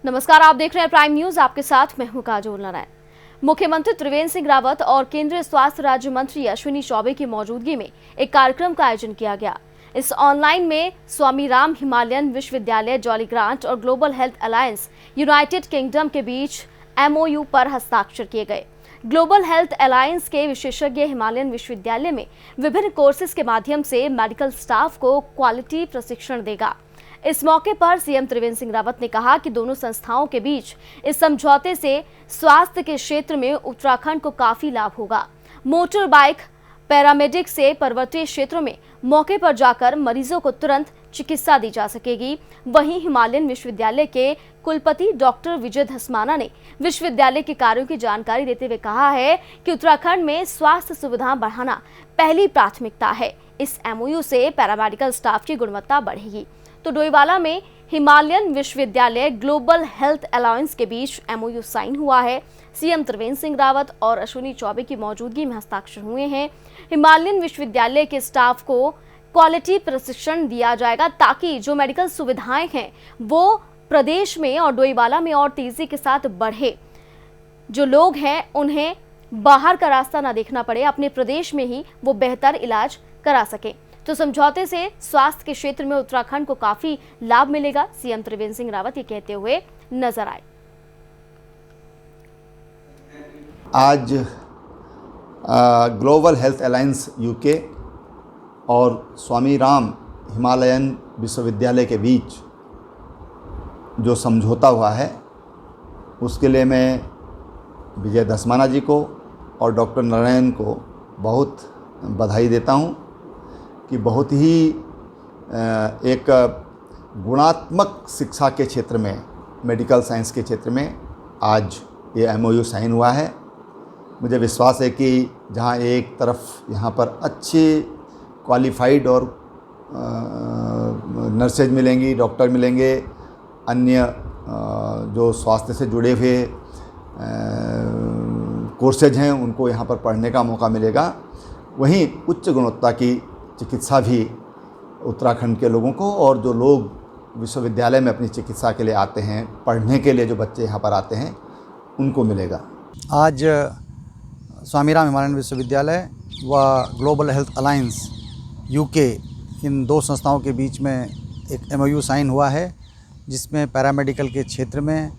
नमस्कार, आप देख रहे हैं प्राइम न्यूज। आपके साथ मैं हूं काजोल नारायण। मुख्यमंत्री त्रिवेंद्र सिंह रावत और केंद्रीय स्वास्थ्य राज्य मंत्री अश्विनी चौबे की मौजूदगी में एक कार्यक्रम का आयोजन किया गया। इस ऑनलाइन में स्वामी राम हिमालयन विश्वविद्यालय, जॉली ग्रांट और global health alliance United kingdom के बीच MOU पर हस्ताक्षर किए गए। ग्लोबल हेल्थ अलायंस के विशेषज्ञ हिमालयन विश्वविद्यालय में विभिन्न कोर्सेज के माध्यम से मेडिकल स्टाफ को क्वालिटी प्रशिक्षण देगा। इस मौके पर सीएम त्रिवेंद्र सिंह रावत ने कहा कि दोनों संस्थाओं के बीच इस समझौते से स्वास्थ्य के क्षेत्र में उत्तराखंड को काफी लाभ होगा। मोटर बाइक पैरामेडिक से पर्वतीय क्षेत्रों में मौके पर जाकर मरीजों को तुरंत चिकित्सा दी जा सकेगी। वहीं हिमालयन विश्वविद्यालय के कुलपति डॉक्टर विजय धस्माना ने विश्वविद्यालय के कार्यों की जानकारी देते हुए कहा है कि उत्तराखंड में स्वास्थ्य सुविधाएं बढ़ाना पहली प्राथमिकता है। इस MOU से पैरामेडिकल स्टाफ की गुणवत्ता बढ़ेगी। तो डोईवाला में हिमालयन विश्वविद्यालय ग्लोबल हेल्थ अलायंस के बीच MOU साइन हुआ है। सीएम त्रिवेंद्र सिंह रावत और अश्विनी चौबे की मौजूदगी में हस्ताक्षर हुए हैं। हिमालयन विश्वविद्यालय के स्टाफ को क्वालिटी प्रशिक्षण दिया जाएगा ताकि जो मेडिकल सुविधाएं हैं वो प्रदेश में और डोईवाला में और तेजी के साथ बढ़े। जो लोग हैं उन्हें बाहर का रास्ता ना देखना पड़े, अपने प्रदेश में ही वो बेहतर इलाज करा सके। तो समझौते से स्वास्थ्य के क्षेत्र में उत्तराखंड को काफी लाभ मिलेगा। सीएम त्रिवेंद्र सिंह रावत ये कहते हुए नजर आए। आज ग्लोबल हेल्थ अलायंस UK और स्वामी राम हिमालयन विश्वविद्यालय के बीच जो समझौता हुआ है उसके लिए मैं विजय धस्माना जी को और डॉक्टर नारायण को बहुत बधाई देता हूँ कि बहुत ही एक गुणात्मक शिक्षा के क्षेत्र में, मेडिकल साइंस के क्षेत्र में आज ये MOU साइन हुआ है। मुझे विश्वास है कि जहाँ एक तरफ यहाँ पर अच्छे क्वालिफाइड और नर्सेज मिलेंगी, डॉक्टर मिलेंगे, अन्य जो स्वास्थ्य से जुड़े हुए कोर्सेज हैं उनको यहाँ पर पढ़ने का मौका मिलेगा। वहीं उच्च गुणवत्ता की चिकित्सा भी उत्तराखंड के लोगों को और जो लोग विश्वविद्यालय में अपनी चिकित्सा के लिए आते हैं, पढ़ने के लिए जो बच्चे यहाँ पर आते हैं उनको मिलेगा। आज स्वामी राम हिमालयन विश्वविद्यालय व ग्लोबल हेल्थ अलायंस UK इन दो संस्थाओं के बीच में एक MOU साइन हुआ है जिसमें पैरामेडिकल के क्षेत्र में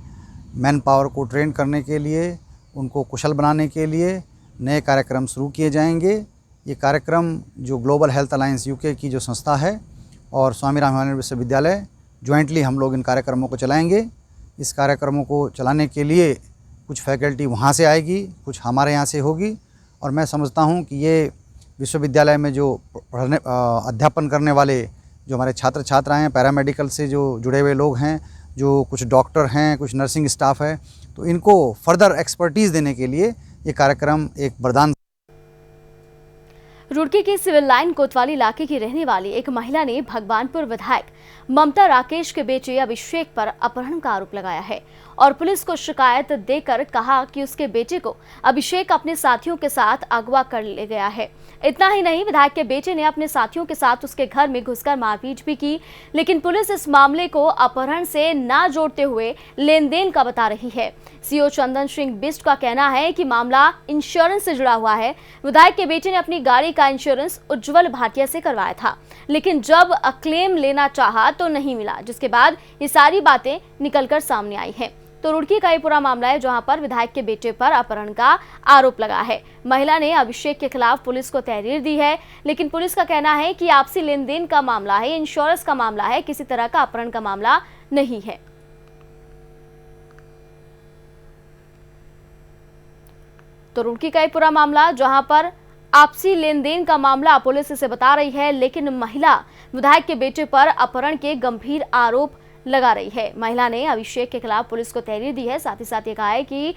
मैन पावर को ट्रेन करने के लिए, उनको कुशल बनाने के लिए नए कार्यक्रम शुरू किए जाएंगे। ये कार्यक्रम जो ग्लोबल हेल्थ अलायंस UK की जो संस्था है और स्वामी राम हिमालयन विश्वविद्यालय जॉइंटली हम लोग इन कार्यक्रमों को चलाएंगे। इस कार्यक्रमों को चलाने के लिए कुछ फैकल्टी वहाँ से आएगी, कुछ हमारे यहाँ से होगी और मैं समझता हूँ कि ये विश्वविद्यालय में जो अध्यापन करने वाले जो हमारे छात्र छात्राएँ हैं, पैरामेडिकल से जो जुड़े हुए लोग हैं, जो कुछ डॉक्टर हैं, कुछ नर्सिंग स्टाफ है, तो इनको फर्दर एक्सपर्टीज़ देने के लिए ये कार्यक्रम एक वरदान। रुड़की के सिविल लाइन कोतवाली इलाके की रहने वाली एक महिला ने भगवानपुर विधायक ममता राकेश के बेटे अभिषेक पर अपहरण का आरोप लगाया है और पुलिस को शिकायत देकर कहा कि उसके बेटे को अभिषेक अपने साथियों के साथ अगवा कर ले गया है। इतना ही नहीं, विधायक के बेटे ने अपने साथियों के साथ उसके घर में घुसकर मारपीट भी की, लेकिन पुलिस इस मामले को अपहरण से ना जोड़ते हुए लेन देन का बता रही है। CO चंदन सिंह बिस्ट का कहना है कि मामला इंश्योरेंस से जुड़ा हुआ है। विधायक के बेटे ने अपनी गाड़ी का इंश्योरेंस उज्जवल भाटिया से करवाया था, लेकिन जब क्लेम लेना चाहा तो नहीं मिला, जिसके बाद ये सारी बातें निकलकर सामने आई हैं। तो रुड़की का ये पूरा मामला है जहां पर विधायक के बेटे पर अपहरण का आरोप लगा है। महिला ने अभिषेक के खिलाफ पुलिस को तहरीर दी है, लेकिन पुलिस का कहना है कि आपसी लेन देन का मामला है, इंश्योरेंस का मामला है, किसी तरह का अपहरण का मामला नहीं है। तो रुड़की का ये पूरा मामला जहां पर आपसी लेन देन का मामला पुलिस इसे बता रही है, लेकिन महिला विधायक के बेटे पर अपहरण के गंभीर आरोप लगा रही है। महिला ने अभिषेक के खिलाफ पुलिस को तहरीर दी है। साथ ही साथ ये कहा है कि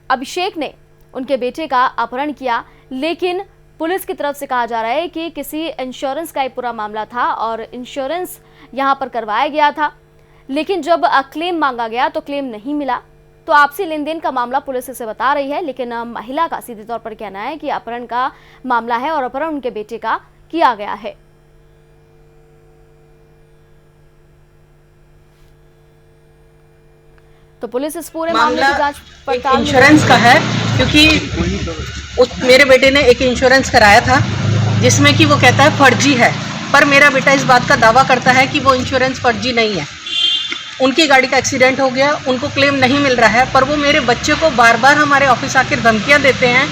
अभिषेक ने उनके बेटे का अपहरण किया, लेकिन पुलिस की तरफ से कहा जा रहा है कि किसी इंश्योरेंस का ये पूरा मामला था और इंश्योरेंस यहां पर करवाया गया था, लेकिन जब क्लेम मांगा गया तो क्लेम नहीं मिला। तो आपसी लेन देन का मामला पुलिस इसे बता रही है, लेकिन महिला का सीधे तौर पर कहना है कि अपहरण का मामला है और अपहरण उनके बेटे का किया गया है। तो पुलिस इस पूरे मामले की जांच पड़ताल इंश्योरेंस का है, क्योंकि मेरे बेटे ने एक इंश्योरेंस कराया था जिसमें कि वो कहता है फर्जी है, पर मेरा बेटा इस बात का दावा करता है कि वो इंश्योरेंस फर्जी नहीं है। उनकी गाड़ी का एक्सीडेंट हो गया, उनको क्लेम नहीं मिल रहा है, पर वो मेरे बच्चे को बार बार हमारे ऑफिस आकर धमकियां देते हैं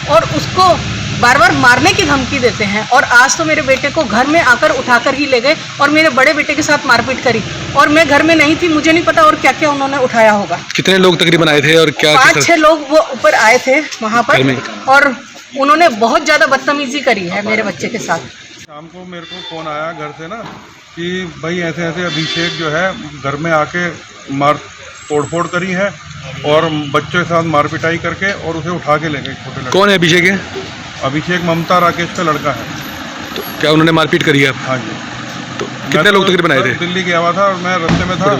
और उसको बार बार मारने की धमकी देते हैं। और आज तो मेरे बेटे को घर में आकर उठाकर ही ले गए और मेरे बड़े बेटे के साथ मारपीट करी, और मैं घर में नहीं थी, मुझे नहीं पता और क्या क्या उन्होंने उठाया होगा। कितने लोग तकरीबन आए थे और क्या? 5-6 लोग वो ऊपर आए थे वहाँ पर, और उन्होंने बहुत ज़्यादा बदतमीजी करी है मेरे बच्चे के साथ। शाम को मेरे को फ़ोन आया घर से ना कि भाई ऐसे ऐसे अभिषेक जो है घर में आके मार तोड़फोड़ करी है और बच्चों के साथ मार पिटाई करके और उसे उठा के ले गए। छोटे लड़के। कौन है अभिषेक? है अभिषेक ममता राकेश का लड़का है। तो क्या उन्होंने मारपीट करी है? हाँ जी। तो कितने लोग तकरीबन आए थे? दिल्ली गया हुआ था और मैं रास्ते में था,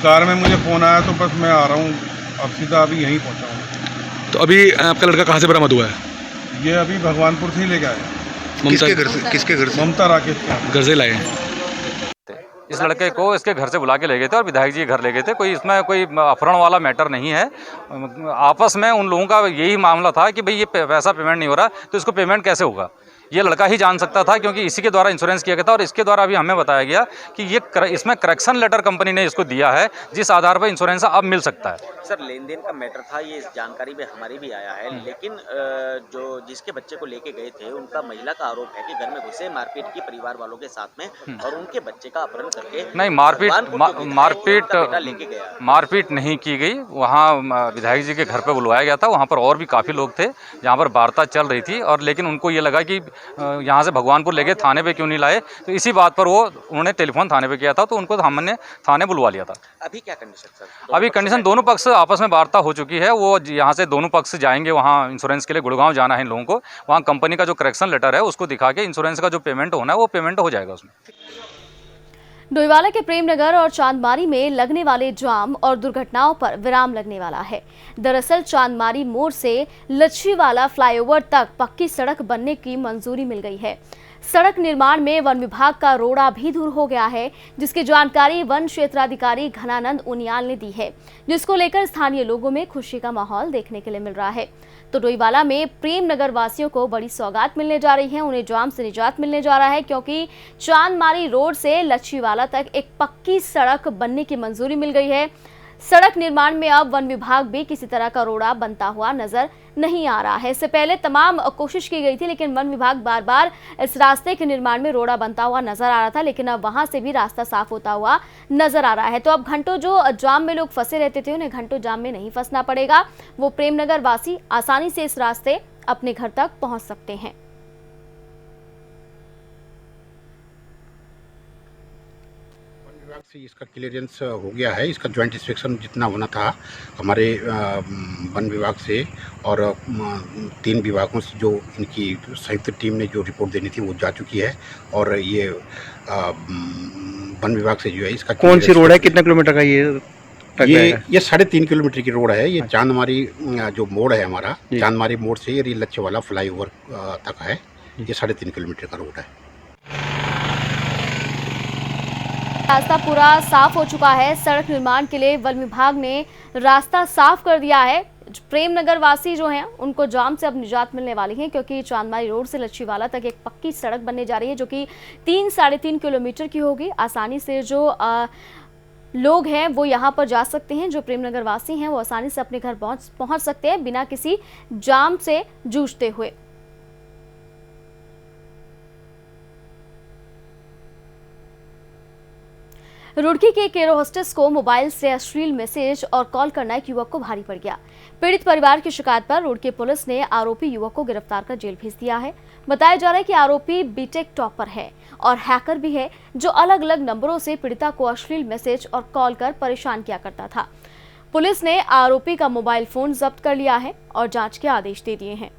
कार में मुझे फ़ोन आया तो बस मैं आ रहा हूँ, अब सीधा अभी यहीं पहुँचा हूँ। तो अभी आपका लड़का कहाँ से बरामद हुआ है? ये अभी भगवानपुर से ही लेके आए। किसके घर से? किसके घर से? ममता राकेश के घर से लाए हैं। इस लड़के को इसके घर से बुला के ले गए थे और विधायक जी घर ले गए थे। कोई इसमें कोई अपहरण वाला मैटर नहीं है। आपस में उन लोगों का यही मामला था कि भाई ये पैसा पेमेंट नहीं हो रहा तो इसको पेमेंट कैसे होगा, ये लड़का ही जान सकता था, क्योंकि इसी के द्वारा इंश्योरेंस किया गया था और इसके द्वारा अभी हमें बताया गया कि ये इसमें करेक्शन लेटर कंपनी ने इसको दिया है जिस आधार पर इंश्योरेंस अब मिल सकता है। सर लेन देन का मैटर था, ये जानकारी में हमारी भी आया है, लेकिन जो जिसके बच्चे को लेके गए थे उनका महिला का आरोप है कि घर में घुसे, मारपीट की परिवार वालों के साथ में और उनके बच्चे का अपहरण करके नहीं, मारपीट नहीं की गई। वहाँ विधायक जी के घर पे बुलवाया गया था, वहाँ पर और भी काफ़ी लोग थे जहाँ पर वार्ता चल रही थी, और लेकिन उनको ये लगा कि यहाँ से भगवानपुर लेके थाने पे क्यों नहीं लाए, तो इसी बात पर वो उन्होंने टेलीफोन थाने पे किया था, तो उनको हमने थाने बुलवा लिया था। अभी क्या कंडीशन सर? अभी कंडीशन दोनों पक्ष आपस में वार्ता हो चुकी है। वो यहाँ से दोनों पक्ष जाएंगे, वहाँ इंश्योरेंस के लिए गुड़गांव जाना है इन लोगों को, वहाँ कंपनी का जो करेक्शन लेटर है उसको दिखा के इंश्योरेंस का जो पेमेंट होना है वो पेमेंट हो जाएगा उसमें। डोईवाला के प्रेमनगर और चांदमारी में लगने वाले जाम और दुर्घटनाओं पर विराम लगने वाला है। दरअसल चांदमारी मोड़ से लच्छीवाला फ्लाईओवर तक पक्की सड़क बनने की मंजूरी मिल गई है। सड़क निर्माण में वन विभाग का रोड़ा भी दूर हो गया है, जिसकी जानकारी वन क्षेत्राधिकारी घनानंद उनियाल ने दी है, जिसको लेकर स्थानीय लोगों में खुशी का माहौल देखने के लिए मिल रहा है। तो डोईवाला में प्रेमनगर वासियों को बड़ी सौगात मिलने जा रही है, उन्हें जाम से निजात मिलने जा रहा है, क्योंकि चांदमारी रोड से लच्छीवाला तक एक पक्की सड़क बनने की मंजूरी मिल गई है। सड़क निर्माण में अब वन विभाग भी किसी तरह का रोड़ा बनता हुआ नजर नहीं आ रहा है। इससे पहले तमाम कोशिश की गई थी, लेकिन वन विभाग बार बार इस रास्ते के निर्माण में रोड़ा बनता हुआ नजर आ रहा था, लेकिन अब वहां से भी रास्ता साफ होता हुआ नजर आ रहा है। तो अब घंटों जो जाम में लोग फंसे रहते थे, उन्हें घंटों जाम में नहीं फंसना पड़ेगा। वो प्रेमनगर वासी आसानी से इस रास्ते अपने घर तक पहुंच सकते हैं। से इसका क्लियरेंस हो गया है। इसका ज्वाइंट इंस्पेक्शन जितना होना था हमारे वन विभाग से और 3 विभागों से जो इनकी संयुक्त टीम ने जो रिपोर्ट देनी थी वो जा चुकी है। और ये वन विभाग से जो है इसका कौन सी रोड है, कितने किलोमीटर का ये 3.5 किलोमीटर की रोड है। ये चांदमारी जो मोड़ है हमारा, चांदमारी मोड़ से ये लच्छीवाला फ्लाईओवर तक है। ये 3.5 किलोमीटर का रोड है। रास्ता पूरा साफ हो चुका है। सड़क निर्माण के लिए वन विभाग ने रास्ता साफ कर दिया है। प्रेमनगर वासी जो हैं उनको जाम से अब निजात मिलने वाली है, क्योंकि चांदमारी रोड से लच्छीवाला तक एक पक्की सड़क बनने जा रही है, जो कि 3-3.5 किलोमीटर की होगी। आसानी से जो लोग हैं वो यहाँ पर जा सकते हैं, जो प्रेमनगर वासी हैं वो आसानी से अपने घर पहुँच सकते हैं बिना किसी जाम से जूझते हुए। रुड़की के एक एयर होस्टेस को मोबाइल से अश्लील मैसेज और कॉल करना एक युवक को भारी पड़ गया। पीड़ित परिवार की शिकायत पर रुड़की पुलिस ने आरोपी युवक को गिरफ्तार कर जेल भेज दिया है। बताया जा रहा है कि आरोपी बीटेक टॉपर है और हैकर भी है, जो अलग अलग नंबरों से पीड़िता को अश्लील मैसेज और कॉल कर परेशान किया करता था। पुलिस ने आरोपी का मोबाइल फोन जब्त कर लिया है और जांच के आदेश दे दिए हैं।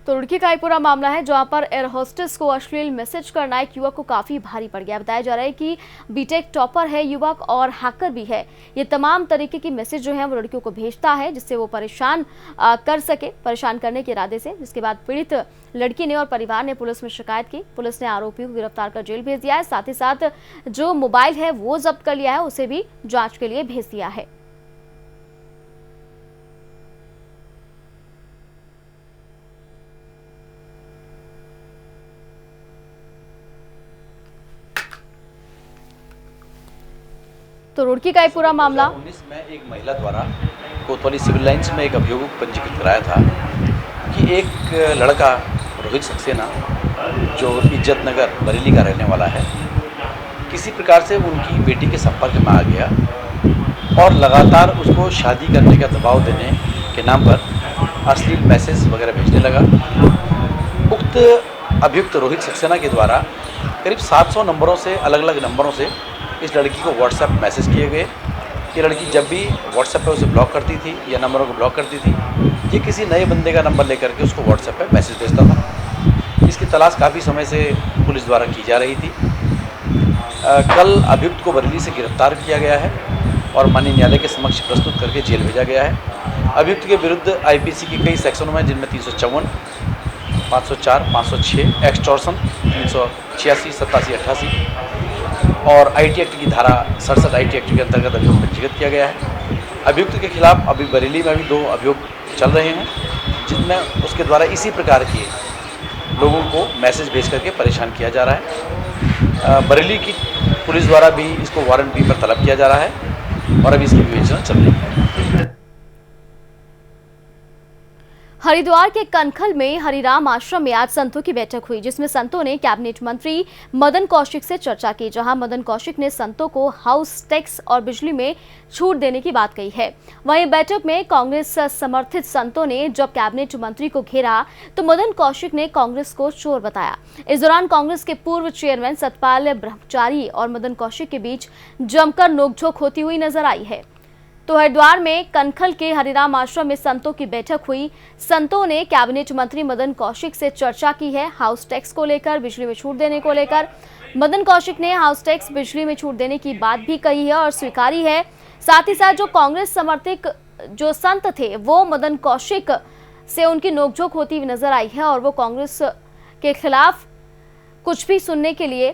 तो रुड़की का ये पूरा मामला है जहां पर एयर होस्टेस को अश्लील मैसेज करना एक युवक को काफी भारी पड़ गया। बताया जा रहा है कि बीटेक टॉपर है युवक और हैकर भी है। ये तमाम तरीके की मैसेज जो है वो लड़कियों को भेजता है जिससे वो परेशान कर सके, परेशान करने के इरादे से। जिसके बाद पीड़ित लड़की ने और परिवार ने पुलिस में शिकायत की। पुलिस ने आरोपी को गिरफ्तार कर जेल भेज दिया है। साथ ही साथ जो मोबाइल है वो जब्त कर लिया है, उसे भी जांच के लिए भेज दिया है। तो रुड़की का ये पूरा मामला 2019 में एक महिला द्वारा कोतवाली सिविल लाइंस में एक अभियोग पंजीकृत कराया था कि एक लड़का रोहित सक्सेना जो इज्जत नगर बरेली का रहने वाला है, किसी प्रकार से उनकी बेटी के संपर्क में आ गया और लगातार उसको शादी करने का दबाव देने के नाम पर अश्लील मैसेज वगैरह भेजने लगा। उक्त अभियुक्त रोहित सक्सेना के द्वारा करीब 700 नंबरों से, अलग अलग नंबरों से इस लड़की को व्हाट्सएप मैसेज किए गए। ये लड़की जब भी व्हाट्सएप पे उसे ब्लॉक करती थी या नंबरों को ब्लॉक करती थी, ये किसी नए बंदे का नंबर लेकर के उसको व्हाट्सएप पे मैसेज भेजता था। इसकी तलाश काफ़ी समय से पुलिस द्वारा की जा रही थी। कल अभियुक्त को बरेली से गिरफ्तार किया गया है और माननीय न्यायालय के समक्ष प्रस्तुत करके जेल भेजा गया है। अभियुक्त के विरुद्ध आईपीसी की कई सेक्शनों में, जिनमें 354, 504, 506, एक्सटॉर्शन, 386, 87, 88 और आईटी एक्ट की धारा 67 आईटी एक्ट के अंतर्गत अभियोग पंजीकृत किया गया है। अभियुक्त के खिलाफ अभी बरेली में भी 2 अभियोग चल रहे हैं, जिनमें उसके द्वारा इसी प्रकार के लोगों को मैसेज भेज करके परेशान किया जा रहा है। बरेली की पुलिस द्वारा भी इसको वारंट बी पर तलब किया जा रहा है और अभी इसकी विवेचना चल रही है। हरिद्वार के कनखल में हरिराम आश्रम में आज संतों की बैठक हुई, जिसमें संतों ने कैबिनेट मंत्री मदन कौशिक से चर्चा की। जहां मदन कौशिक ने संतों को हाउस टैक्स और बिजली में छूट देने की बात कही है। वहीं बैठक में कांग्रेस समर्थित संतों ने जब कैबिनेट मंत्री को घेरा तो मदन कौशिक ने कांग्रेस को चोर बताया। इस दौरान कांग्रेस के पूर्व चेयरमैन सतपाल ब्रह्मचारी और मदन कौशिक के बीच जमकर नोकझोंक होती हुई नजर आई है। तो हरिद्वार में कनखल के हरिराम आश्रम में संतों की बैठक हुई। संतों ने कैबिनेट मंत्री मदन कौशिक से चर्चा की है हाउस टैक्स को लेकर, बिजली में छूट देने को लेकर। मदन कौशिक ने हाउस टैक्स, बिजली में छूट देने की बात भी कही है और स्वीकारी है। साथ ही साथ जो कांग्रेस समर्थक जो संत थे वो मदन कौशिक से उनकी नोकझोंक होती हुई नजर आई है और वो कांग्रेस के खिलाफ कुछ भी सुनने के लिए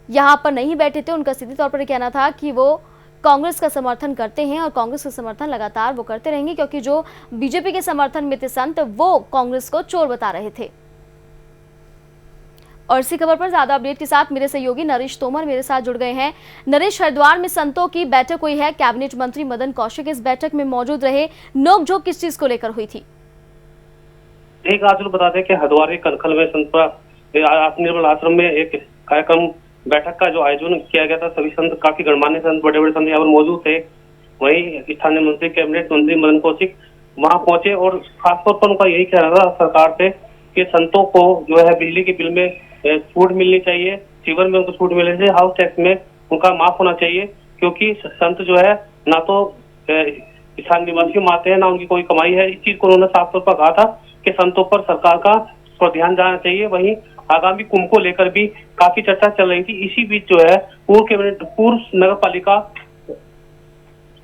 यहाँ पर नहीं बैठे थे। उनका सीधे तौर पर कहना था कि वो कांग्रेस का समर्थन करते हैं और कांग्रेस का समर्थन लगातार वो करते रहेंगे, क्योंकि जो बीजेपी के समर्थन में थे संत वो कांग्रेस को चोर बता रहे थे। और इसी खबर पर ज्यादा अपडेट के साथ मेरे सहयोगी नरेश तोमर मेरे साथ जुड़ गए हैं। नरेश, हरिद्वार में संतों की बैठक हुई है, कैबिनेट मंत्री मदन कौशिक इस बैठक में मौजूद रहे, नोकझोंक किस चीज को लेकर हुई थी? एक आज बता दें कि हरिद्वार के कनखल में संत आत्मनिर्भर आश्रम में एक कार्यक्रम बैठक का जो आयोजन किया गया था। सभी संत, काफी गणमान्य संत, बड़े बड़े संत यहाँ पर मौजूद थे। वहीं स्थानीय मंत्री, कैबिनेट मंत्री मदन कौशिक वहां पहुंचे और खासतौर पर उनका यही कहना था सरकार से कि संतों को जो है बिजली के बिल में छूट मिलनी चाहिए, सीवर में उनको छूट मिलनी चाहिए, हाउस टैक्स में उनका माफ होना चाहिए, क्योंकि संत जो है ना तो स्थानीय निवासी आते हैं ना उनकी कोई कमाई है। इस चीज को उन्होंने साफ तौर पर कहा था कि संतों पर सरकार का ध्यान जाना चाहिए। वहीं आगामी कुंभ को लेकर भी काफी चर्चा चल रही थी। इसी बीच जो है पूर्व नगर पालिका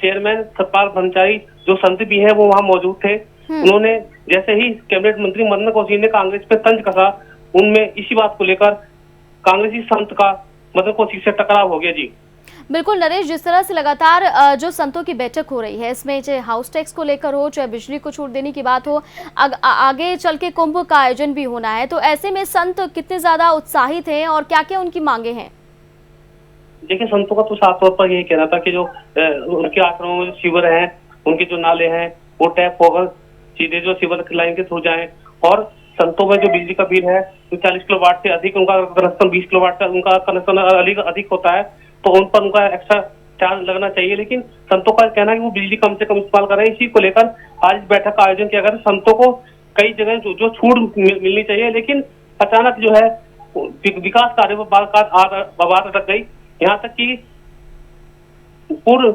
चेयरमैन सतपाल ब्रह्मचारी जो संत भी है वो वहां मौजूद थे। उन्होंने जैसे ही कैबिनेट मंत्री मदन कौशिक ने कांग्रेस पे तंज कसा, उनमें इसी बात को लेकर कांग्रेसी संत का मदन कौशिक से टकराव हो गया। जी बिल्कुल नरेश, जिस तरह से लगातार जो संतों की बैठक हो रही है, इसमें चाहे हाउस टैक्स को लेकर हो, चाहे बिजली को छूट देने की बात हो, आगे चल के कुंभ का आयोजन भी होना है, तो ऐसे में संत कितने ज्यादा उत्साहित हैं और क्या क्या उनकी मांगे हैं? देखिए, संतों का तो साफ तौर पर यही कहना था कि जो उनके आश्रमों में सीवर हैं, उनके जो नाले हैं वो टैप होकर सीधे जो सीवर लाइन के थ्रू जाएं, और संतों में जो बिजली का बिल है जो 40 किलोवाट से अधिक, उनका कनेक्शन 20 किलोवाट का उनका कनेक्शन अधिक होता है, तो उन पर उनका एक्स्ट्रा चार्ज लगना चाहिए। लेकिन संतों का कहना है कि वो बिजली कम से कम इस्तेमाल करें। इसी को लेकर आज बैठक का आयोजन किया गया। संतों को कई जगह जो छूट मिलनी चाहिए, लेकिन अचानक जो है विकास कार्य पर बात अटक गई। यहाँ तक कि पूर्व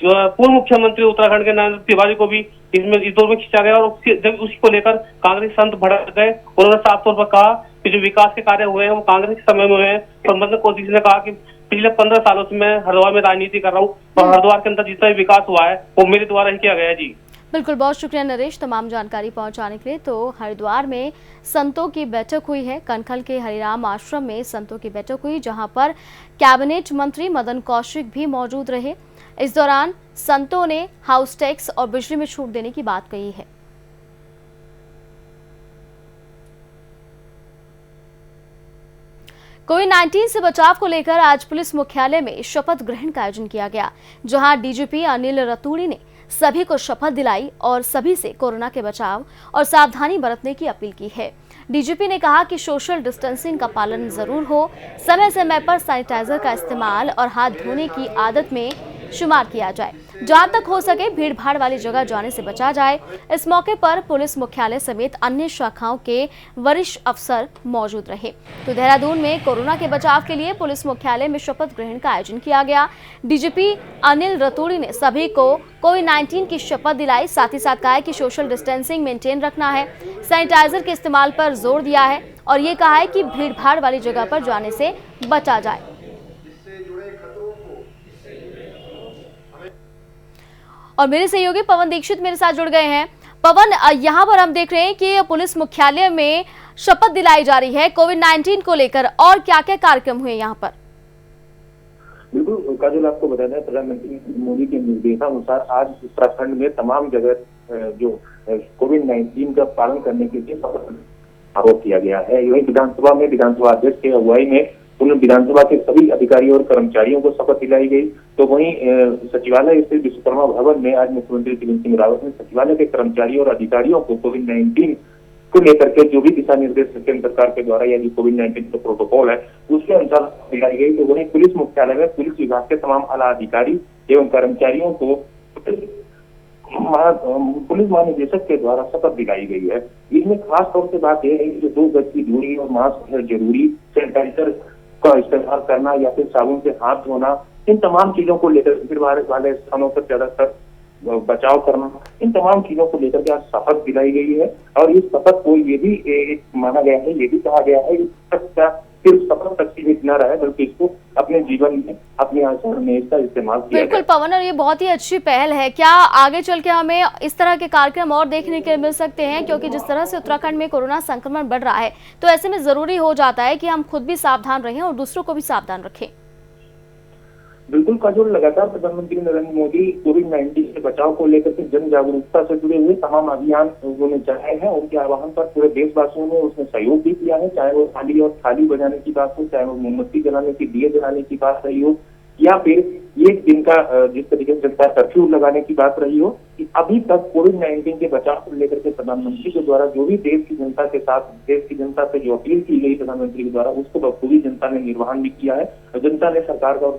पूर्व मुख्यमंत्री उत्तराखंड के नरेंद्र तिवारी को भी इस दौर में खींचा गया, और जब उसी को लेकर कांग्रेस संत भड़क गए। उन्होंने साफ तौर पर कहा कि जो विकास के कार्य हुए हैं वो कांग्रेस के समय में हुए हैं। प्रबंधक कोशिश ने कहा कि पिछले 15 सालों से मैं हरिद्वार में राजनीति कर रहा हूँ और हरिद्वार के अंदर जितना भी विकास हुआ है वो मेरे द्वारा ही किया गया है। जी बिल्कुल, बहुत शुक्रिया नरेश तमाम जानकारी पहुंचाने के लिए। तो हरिद्वार में संतों की बैठक हुई है, कनखल के हरिराम आश्रम में संतों की बैठक हुई, जहां पर कैबिनेट मंत्री मदन कौशिक भी मौजूद रहे। इस दौरान संतों ने हाउस टैक्स और बिजली में छूट देने की बात कही है। कोविड-19 से बचाव को लेकर आज पुलिस मुख्यालय में शपथ ग्रहण का आयोजन किया गया, जहां डीजीपी अनिल रतूड़ी ने सभी को शपथ दिलाई और सभी से कोरोना के बचाव और सावधानी बरतने की अपील की है। डीजीपी ने कहा कि सोशल डिस्टेंसिंग का पालन जरूर हो, समय समय पर सैनिटाइजर का इस्तेमाल और हाथ धोने की आदत में शुमार किया जाए, जहां तक हो सके भीड़ भाड़ वाली जगह जाने से बचा जाए। इस मौके पर पुलिस मुख्यालय समेत अन्य शाखाओं के वरिष्ठ अफसर मौजूद रहे। तो देहरादून में कोरोना के बचाव के लिए पुलिस मुख्यालय में शपथ ग्रहण का आयोजन किया गया। डीजीपी अनिल रतूड़ी ने सभी को कोविड-19 की शपथ दिलाई, साथ ही साथ कहा है कि सोशल डिस्टेंसिंग मेंटेन रखना है, सैनिटाइजर के इस्तेमाल पर जोर दिया है और ये कहा है कि भीड़ भाड़ वाली जगह पर जाने से बचा जाए। और मेरे सहयोगी पवन दीक्षित मेरे साथ जुड़ गए हैं। पवन, यहाँ पर हम देख रहे हैं कि पुलिस मुख्यालय में शपथ दिलाई जा रही है कोविड-19 को लेकर, और क्या क्या कार्यक्रम हुए यहाँ पर? बिल्कुल काजल, आपको बता दें प्रधानमंत्री मोदी के निर्देशानुसार आज उत्तराखंड में तमाम जगह जो कोविड-19 का पालन करने के लिए आरोप किया गया है। वही विधानसभा में विधानसभा अध्यक्ष की अगुवाई में उन विधानसभा के सभी अधिकारियों और कर्मचारियों को शपथ दिलाई गई। तो वहीं सचिवालय स्थित विश्वकर्मा भवन में आज मुख्यमंत्री त्रिवेंद्र सिंह रावत ने सचिवालय के कर्मचारियों और अधिकारियों को कोविड-19 को लेकर के जो भी दिशा निर्देश केंद्र सरकार के द्वारा या जो कोविड-19 का प्रोटोकॉल है उसके अनुसार दिलाई गई। तो वहीं पुलिस मुख्यालय में पुलिस विभाग के तमाम आला अधिकारी एवं कर्मचारियों को पुलिस महानिदेशक के द्वारा शपथ दिलाई गई है। इसमें खास तौर से बात यह है कि जो 2 गज की दूरी और मास्क है जरूरी, सैनिटाइजर का इस्तेमाल करना या फिर साबुन से हाथ धोना, इन तमाम चीजों को लेकर भीड़ भाड़ वाले स्थानों पर ज्यादातर बचाव करना, इन तमाम चीजों को लेकर के आज शपथ दिलाई गई है। और इस शपथ को ये भी माना गया है, ये भी कहा गया है कि सिर्फ शपथ तक सीमित न रहे बल्कि इसको अपने जीवन में अपने आचरण में इसका इस्तेमाल किया जाए। बिल्कुल पवन, और ये बहुत ही अच्छी पहल है। क्या आगे चल के हमें इस तरह के कार्यक्रम और देखने के मिल सकते हैं? क्योंकि जिस तरह से उत्तराखंड में कोरोना संक्रमण बढ़ रहा है तो ऐसे में जरूरी हो जाता है कि हम खुद भी सावधान रहें और दूसरों को भी सावधान रखें। बिल्कुल काजोल, लगातार प्रधानमंत्री नरेंद्र मोदी कोविड-19 से बचाव को लेकर के जन जागरूकता से जुड़े हुए तमाम अभियान उन्होंने चलाए हैं। उनके आह्वान पर पूरे देशवासियों ने उसमें सहयोग भी किया है, चाहे वो थाली और थाली बजाने की बात हो, चाहे वो मोमबत्ती जलाने की, दिए जलाने की बात रही हो, या फिर एक दिन का जिस तरीके से जनता कर्फ्यू लगाने की बात रही हो। कि अभी तक कोविड-19 के बचाव को लेकर के प्रधानमंत्री के द्वारा जो भी देश की जनता के साथ, देश की जनता से जो अपील की गई प्रधानमंत्री के द्वारा, उसको बखूबी जनता ने निर्वहन भी किया है। जनता ने सरकार का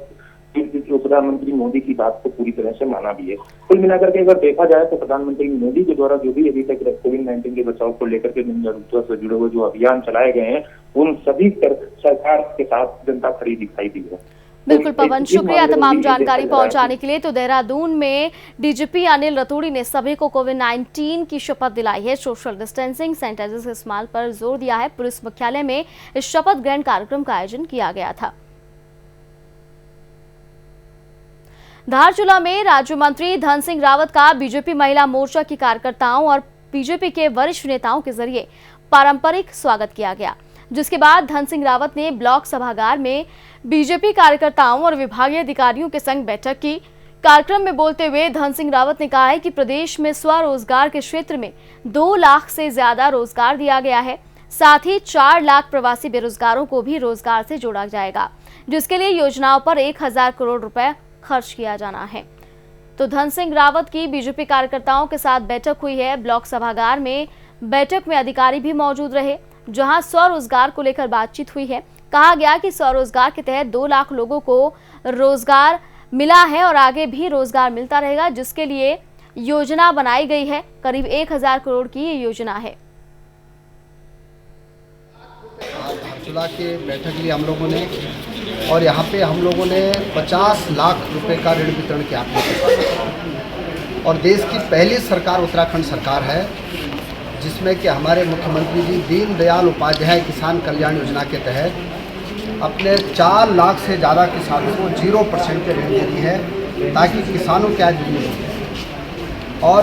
प्रधानमंत्री मोदी की बात को पूरी तरह से माना भी है। कुल मिलाकर के अगर देखा जाए तो प्रधानमंत्री मोदी के द्वारा जो भी अभी तक कोविड-19 के बचाव को लेकर के जन जागरूकता से जुड़े हुए जो अभियान चलाए गए हैं उन सभी सरकार के साथ जनता खड़ी दिखाई दी है। बिल्कुल पवन, शुक्रिया तमाम जानकारी पहुंचाने के लिए। तो देहरादून में डीजीपी अनिल रतूड़ी ने सभी को कोविड-19 की शपथ दिलाई है, सोशल डिस्टेंसिंग, सैनिटाइजर के इस्तेमाल पर जोर दिया है। पुलिस मुख्यालय में इस शपथ ग्रहण कार्यक्रम का आयोजन किया गया था। धारचूला में राज्य मंत्री धन सिंह रावत का बीजेपी महिला मोर्चा की कार्यकर्ताओं और बीजेपी के वरिष्ठ नेताओं के जरिए पारंपरिक स्वागत किया गया, जिसके बाद धन सिंह रावत ने ब्लॉक सभागार में बीजेपी कार्यकर्ताओं और विभागीय अधिकारियों के संग बैठक की। कार्यक्रम में बोलते हुए धन सिंह रावत ने कहा है कि प्रदेश में स्वरोजगार के क्षेत्र में 2 लाख से ज्यादा रोजगार दिया गया है, साथ ही 4 लाख प्रवासी बेरोजगारों को भी रोजगार से जोड़ा जाएगा, जिसके लिए योजनाओं पर 1000 करोड़ रुपए खर्च किया जाना है। तो धन सिंह रावत की बीजेपी कार्यकर्ताओं के साथ बैठक हुई है ब्लॉक सभागार में। बैठक में अधिकारी भी मौजूद रहे, जहां स्वरोजगार को लेकर बातचीत हुई है। कहा गया कि स्वरोजगार के तहत 2 लाख लोगों को रोजगार मिला है और आगे भी रोजगार मिलता रहेगा, जिसके लिए योजना बनाई गई है। करीब 1000 करोड़ की ये योजना है। धारचूला के बैठक लिए हम लोगों ने और यहाँ पे हम लोगों ने 50 लाख रुपए का ऋण वितरण किया आपने। और देश की पहली सरकार उत्तराखंड सरकार है जिसमें कि हमारे मुख्यमंत्री जी दीनदयाल उपाध्याय किसान कल्याण योजना के तहत अपने 4 लाख से ज़्यादा किसानों को 0% के ऋण दे दी है ताकि किसानों की आय दुगनी हो। और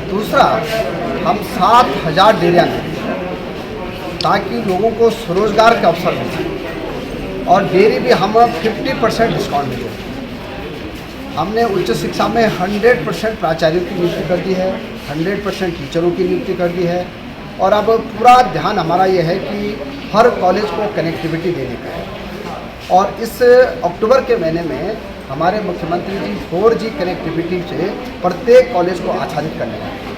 दूसरा, हम 7,000 डेयरियाँ दें ताकि लोगों को स्वरोजगार का अवसर मिल सके। और डेयरी भी हम 50% डिस्काउंट देंगे। हमने उच्च शिक्षा में 100% प्राचार्यों की नियुक्ति कर दी है, 100% टीचरों की नियुक्ति कर दी है। और अब पूरा ध्यान हमारा ये है कि हर कॉलेज को कनेक्टिविटी देने का है। और इस अक्टूबर के महीने में हमारे मुख्यमंत्री जी 4G कनेक्टिविटी से प्रत्येक कॉलेज को आच्छादित करने का है।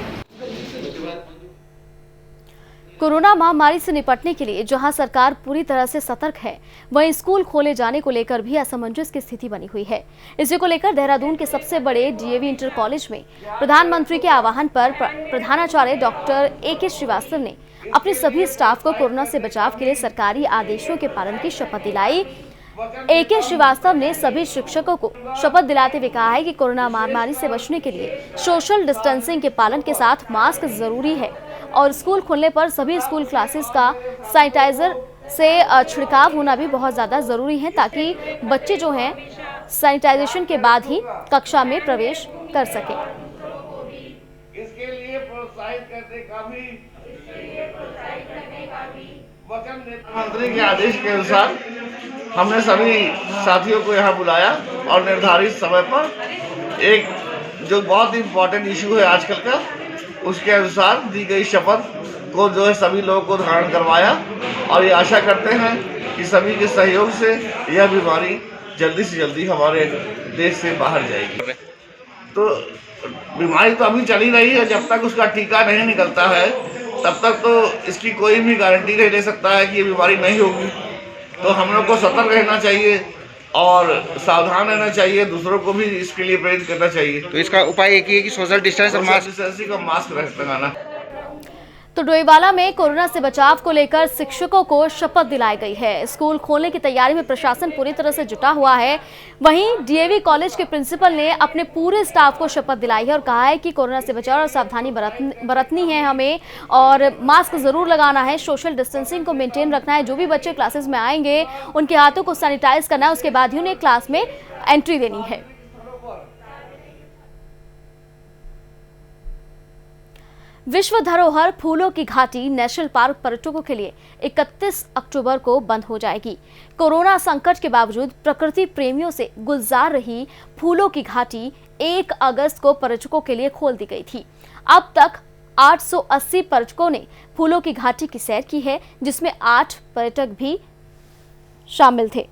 कोरोना महामारी से निपटने के लिए जहां सरकार पूरी तरह से सतर्क है, वहीं स्कूल खोले जाने को लेकर भी असमंजस की स्थिति बनी हुई है। इसी को लेकर देहरादून के सबसे बड़े डीएवी इंटर कॉलेज में प्रधानमंत्री के आह्वान पर प्रधानाचार्य डॉक्टर AK श्रीवास्तव ने अपने सभी स्टाफ को कोरोना से बचाव के लिए सरकारी आदेशों के पालन की शपथ दिलाई। AK श्रीवास्तव ने सभी शिक्षकों को शपथ दिलाते हुए कहा है कि कोरोना महामारी से बचने के लिए सोशल डिस्टेंसिंग के पालन के साथ मास्क जरूरी है और स्कूल खुलने पर सभी स्कूल क्लासेस का सैनिटाइजर से छिड़काव होना भी बहुत ज़्यादा ज़रूरी है ताकि बच्चे जो हैं सैनिटाइजेशन के बाद ही कक्षा में प्रवेश कर सकें। इसके लिए प्रोत्साहित करने का भी मंत्री के आदेश के अनुसार हमने सभी साथियों को यहाँ बुलाया और निर्धारित समय पर एक जो बहुत इम्पोर्टेंट इशू है आजकल का, उसके अनुसार दी गई शपथ को जो है सभी लोगों को धारण करवाया। और ये आशा करते हैं कि सभी के सहयोग से यह बीमारी जल्दी से जल्दी हमारे देश से बाहर जाएगी। तो बीमारी तो अभी चली रही है, जब तक उसका टीका नहीं निकलता है तब तक तो इसकी कोई भी गारंटी नहीं ले सकता है कि ये बीमारी नहीं होगी। तो हम लोग को सतर्क रहना चाहिए और सावधान रहना चाहिए, दूसरों को भी इसके लिए प्रेरित करना चाहिए। तो इसका उपाय एक ही है कि सोशल डिस्टेंस और मास्क लगाना। तो डोईवाला में कोरोना से बचाव को लेकर शिक्षकों को शपथ दिलाई गई है। स्कूल खोलने की तैयारी में प्रशासन पूरी तरह से जुटा हुआ है। वहीं डीएवी कॉलेज के प्रिंसिपल ने अपने पूरे स्टाफ को शपथ दिलाई है और कहा है कि कोरोना से बचाव और सावधानी बरतनी है हमें और मास्क जरूर लगाना है, सोशल डिस्टेंसिंग को मेंटेन रखना है। जो भी बच्चे क्लासेस में आएंगे उनके हाथों को सैनिटाइज करना है, उसके बाद ही उन्हें क्लास में एंट्री देनी है। विश्व धरोहर फूलों की घाटी नेशनल पार्क पर्यटकों के लिए 31 अक्टूबर को बंद हो जाएगी। कोरोना संकट के बावजूद प्रकृति प्रेमियों से गुलजार रही फूलों की घाटी 1 अगस्त को पर्यटकों के लिए खोल दी गई थी। अब तक 880 पर्यटकों ने फूलों की घाटी की सैर की है, जिसमें 8 पर्यटक भी शामिल थे।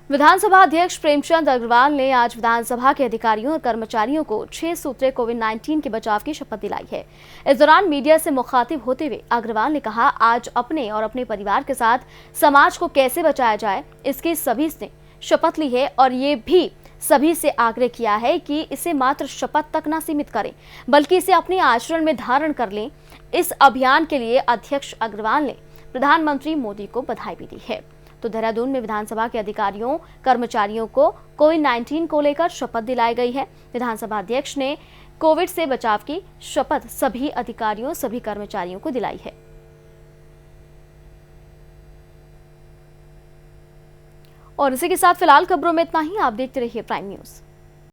विधानसभा अध्यक्ष प्रेमचंद अग्रवाल ने आज विधानसभा के अधिकारियों और कर्मचारियों को 6 सूत्रीय कोविड-19 के बचाव की शपथ दिलाई है। इस दौरान मीडिया से मुखातिब होते हुए अग्रवाल ने कहा, आज अपने और अपने परिवार के साथ समाज को कैसे बचाया जाए, इसकी सभी ने शपथ ली है और ये भी सभी से आग्रह किया है कि इसे मात्र शपथ तक न सीमित करें, बल्कि इसे अपने आचरण में धारण कर लें। इस अभियान के लिए अध्यक्ष अग्रवाल ने प्रधानमंत्री मोदी को बधाई भी दी है। तो देहरादून में विधानसभा के अधिकारियों कर्मचारियों को कोविड-19 को लेकर शपथ दिलाई गई है। विधानसभा अध्यक्ष ने कोविड से बचाव की शपथ सभी अधिकारियों सभी कर्मचारियों को दिलाई है। और इसी के साथ फिलहाल खबरों में इतना ही। आप देखते रहिए प्राइम न्यूज़।